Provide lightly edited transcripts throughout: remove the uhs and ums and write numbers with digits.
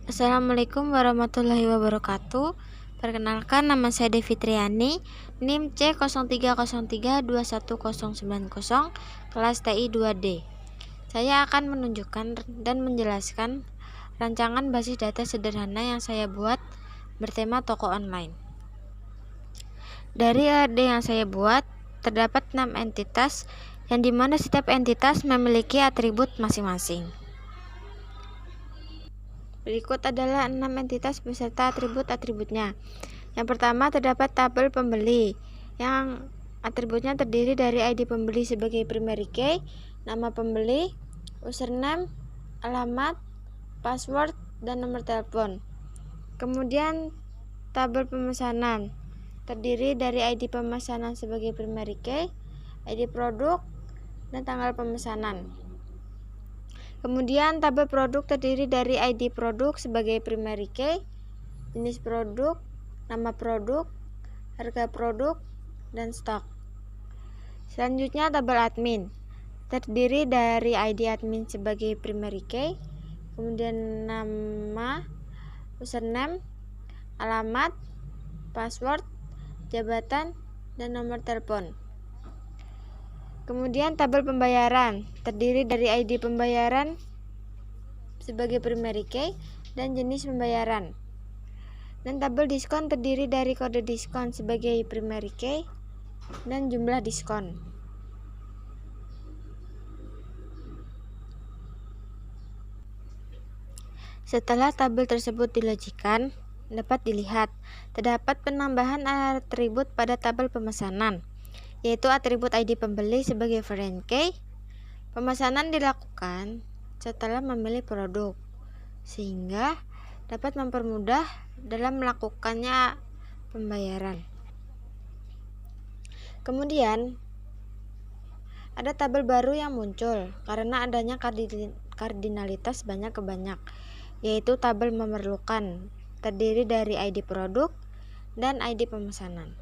Assalamualaikum warahmatullahi wabarakatuh. Perkenalkan, nama saya Devi Triani, NIM C0303219090, kelas TI 2D. Saya akan menunjukkan dan menjelaskan rancangan basis data sederhana yang saya buat bertema toko online. Dari array yang saya buat, terdapat 6 entitas yang dimana setiap entitas memiliki atribut masing-masing. Berikut adalah 6 entitas beserta atribut-atributnya. Yang pertama, terdapat tabel pembeli yang atributnya terdiri dari ID pembeli sebagai primary key, nama pembeli, username, alamat, password, dan nomor telepon. Kemudian tabel pemesanan terdiri dari ID pemesanan sebagai primary key, ID produk, dan tanggal pemesanan. Kemudian tabel produk terdiri dari ID produk sebagai primary key, jenis produk, nama produk, harga produk, dan stok. Selanjutnya tabel admin terdiri dari ID admin sebagai primary key, kemudian nama, username, alamat, password, jabatan, dan nomor telepon. Kemudian tabel pembayaran terdiri dari ID pembayaran sebagai primary key dan jenis pembayaran. Dan tabel diskon terdiri dari kode diskon sebagai primary key dan jumlah diskon. Setelah tabel tersebut dilogikan, dapat dilihat terdapat penambahan atribut pada tabel pemesanan, yaitu atribut ID pembeli sebagai foreign key. Pemesanan dilakukan setelah memilih produk, sehingga dapat mempermudah dalam melakukannya pembayaran. Kemudian ada tabel baru yang muncul karena adanya kardinalitas banyak ke banyak, yaitu tabel memerlukan terdiri dari ID produk dan ID pemesanan.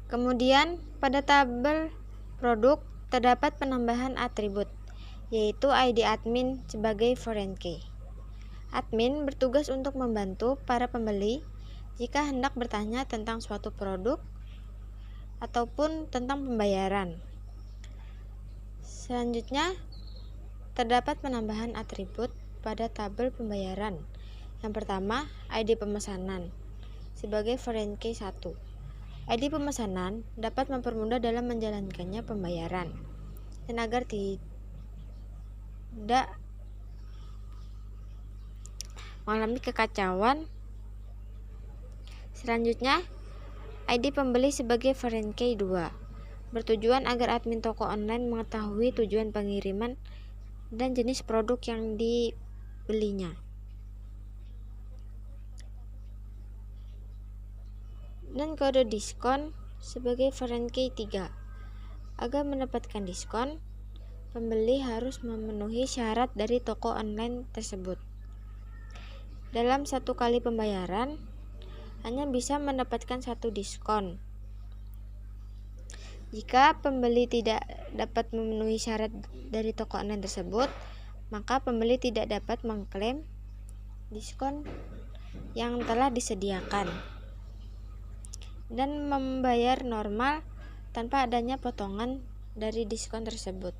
Kemudian pada tabel produk terdapat penambahan atribut, yaitu ID admin sebagai foreign key. Admin bertugas untuk membantu para pembeli jika hendak bertanya tentang suatu produk ataupun tentang pembayaran. Selanjutnya, terdapat penambahan atribut pada tabel pembayaran. Yang pertama, ID pemesanan sebagai foreign key 1. ID pemesanan dapat mempermudah dalam menjalankannya pembayaran dan agar tidak mengalami kekacauan. Selanjutnya, ID pembeli sebagai foreign key 2 bertujuan agar admin toko online mengetahui tujuan pengiriman dan jenis produk yang dibelinya. Dan kode diskon sebagai foreign key 3. Agar mendapatkan diskon, pembeli harus memenuhi syarat dari toko online tersebut. Dalam satu kali pembayaran, hanya bisa mendapatkan satu diskon. Jika pembeli tidak dapat memenuhi syarat dari toko online tersebut, maka pembeli tidak dapat mengklaim diskon yang telah disediakan dan membayar normal tanpa adanya potongan dari diskon tersebut.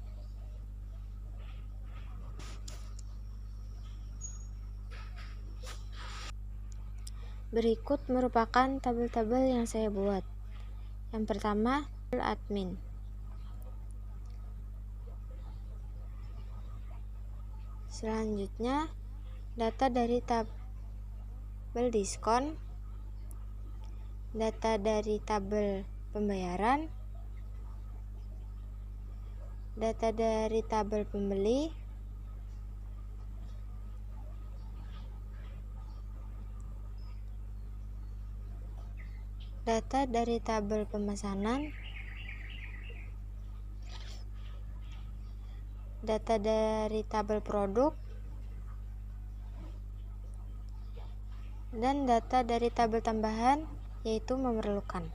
Berikut merupakan tabel-tabel yang saya buat. Yang pertama, tabel admin. Selanjutnya, data dari tabel diskon, data dari tabel pembayaran, data dari tabel pembeli, data dari tabel pemesanan, data dari tabel produk, dan data dari tabel tambahan, yaitu memerlukan.